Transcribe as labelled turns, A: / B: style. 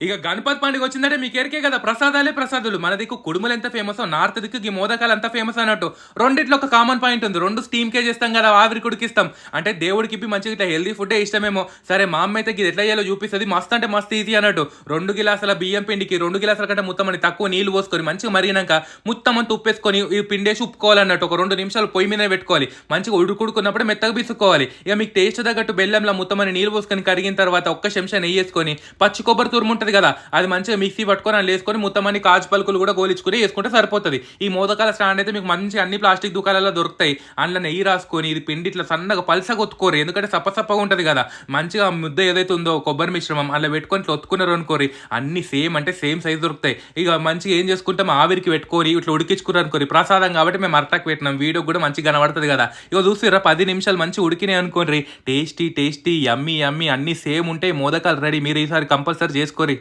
A: ఇక గణపతి పండుగ వచ్చిందంటే మీకు ఎరికే కదా ప్రసాదాలే ప్రసాదాలు. మన దిక్కు కుడుములు ఎంత ఫేమసో నార్త్ దిక్కు ఈ మోదకాలు అంత ఫేమస్ అన్నట్టు. రెండిట్లో ఒక కామన్ పాయింట్ ఉంది. 2 స్టీమ్‌కే చేస్తాం కదా! ఆవిరికి ఉడికిస్తాం. అంటే దేవుడికి ఇప్పి మంచిగా ఇట్లా హెల్తీ ఫుడ్డే ఇష్టమేమో. సరే మా అమ్మ అయితే గిది ఎట్లా చేయాలో చూపిస్తది. మస్త్ అంటే మస్త్ ఈజీ అన్నట్టు. 2 గిలాసుల బియ్యం పిండికి 2 గిలాసుల కంటే మొత్తమని తక్కువ నీళ్లు పోసుకొని మంచిగా మరిగినంక మొత్తం అంతా ఉప్పేసుకొని ఈ పిండేసి ఉప్పుకోవాలన్నట్టు. ఒక 2 నిమిషాలు పొయ్యి మీదనే పెట్టుకోవాలి. మంచిగా ఉడుకుడుకున్నప్పుడు మెత్తగా పిసుక్కోవాలి. ఇక మీకు టేస్ట్ తగ్గట్టు బెల్లంలో మొత్తమని నీళ్ళు పోసుకొని కరిగిన తర్వాత ఒక్క చెంచా నెయ్యేసుకొని పచ్చి కొబ్బరి తురుము ఉంటది కదా! అది మంచిగా మిక్సీ పట్టుకొని అందులో వేసుకొని మొత్తం అన్ని కాజు పలుకులు కూడా గోలించుకొని వేసుకుంటే సరిపోతుంది. ఈ మోదకాల స్టాండ్ అయితే మీకు మంచిగా అన్ని ప్లాస్టిక్ దుకాణాల్లో దొరుకుతాయి. అందులో నెయ్యి రాసుకొని ఇది పిండి ఇట్లా సన్నగా పల్సగా ఒత్తుకోరు. ఎందుకంటే సప్పసప్పగా ఉంటది కదా! మంచిగా ముద్ద ఏదైతే ఉందో కొబ్బరి మిశ్రమం అందులో పెట్టుకొని ఇట్లా ఒత్తుకున్నారు అనుకోరి అన్ని సేమ్ అంటే సేమ్ సైజ్ దొరుకుతాయి. ఇక మంచిగా ఏం చేసుకుంటాం ఆవిరికి పెట్టుకొని ఇట్లా ఉడికించుకున్నారు అనుకోరి ప్రసాదం కాబట్టి మేము అరటాకు పెట్టినాం. వీడియో కూడా మంచిగా కనబడుతుంది కదా! ఇక చూసిర్రా 10 నిమిషాలు మంచిగా ఉడికినాయి అనుకోండి. టేస్టీ టేస్టీ యమ్మీ యమ్మీ అన్ని సేమ్ ఉంటాయి. మోదకాలు రెడీ. మీరు ఈసారి కంపల్సరీ చేసుకోరి.